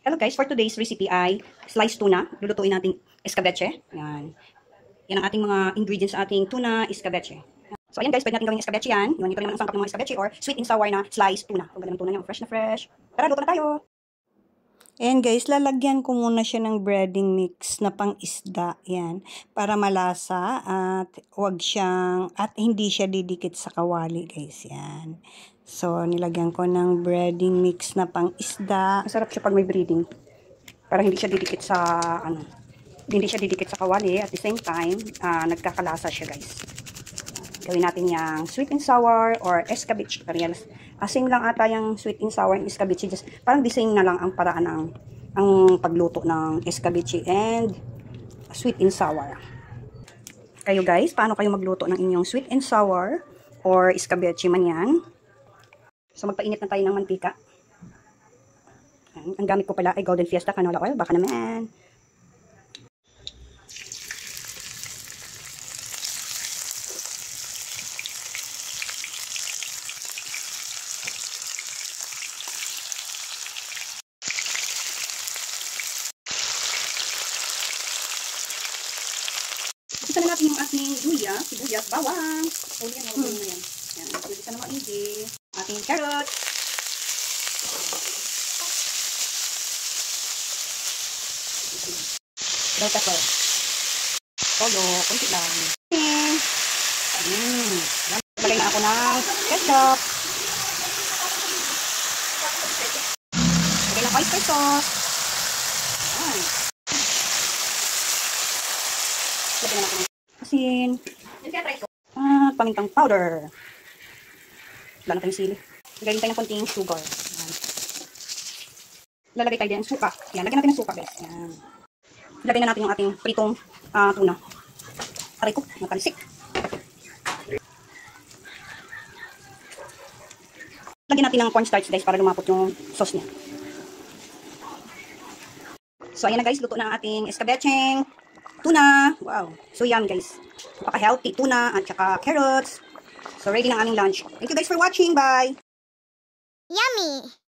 Hello guys, for today's recipe ay sliced tuna. Lulutuin natin escabeche. Yan. Yan ang ating mga ingredients sa ating tuna escabeche. So ayan guys, pwede natin gawing escabeche yan. Yun, ito naman ang sangkap ng mga escabeche or sweet and sour na sliced tuna. Kung ganda ng tuna niya, fresh na fresh. Tara, luto na tayo! Ayan guys, lalagyan ko muna siya ng breading mix na pang isda. Yan. Para malasa at hindi siya didikit sa kawali guys. Yan. So, nilagyan ko ng breading mix na pang isda. Masarap siya pag may breading. Para hindi siya didikit sa, hindi siya didikit sa kawali. At the same time, nagkakalasa siya guys. Gawin natin yung sweet and sour or escabeche. Same lang ata yung sweet and sour and escabeche. Just, parang the same na lang ang paraan ng ang pagluto ng escabeche and sweet and sour. Kayo guys, paano kayo magluto ng inyong sweet and sour or escabeche man yan? So magpainit na tayo ng mantika. Ang gamit ko pala ay Golden Fiesta canola oil. Baka naman. Isa na natin yung ating luya, sibuyas, bawang. O yan, na yan. Yan, isa na maigi. Ating carrot. Bell pepper. Toyo, kunti lang. Lagay na ako ng ketchup. Lagay ng oyster sauce. Ayan. Lagay na ako ng asin. At pamintang powder. Wala na tayong sili. Lagay tayo ng konting sugar. Ayan. Lalagay tayo din ng suka. Ayan, lagyan natin ng suka, guys. Ayan. Lagay na natin yung ating pritong tuna. Aray ko, natalisik. Lagyan natin ng cornstarch, guys, para lumapot yung sauce niya. So, ayan na, guys. Luto na ang ating escabeche tuna. Wow. So, yum, guys. Napaka-healthy tuna at saka carrots. So, ready na ang aming lunch. Thank you, guys, for watching. Bye! Yummy!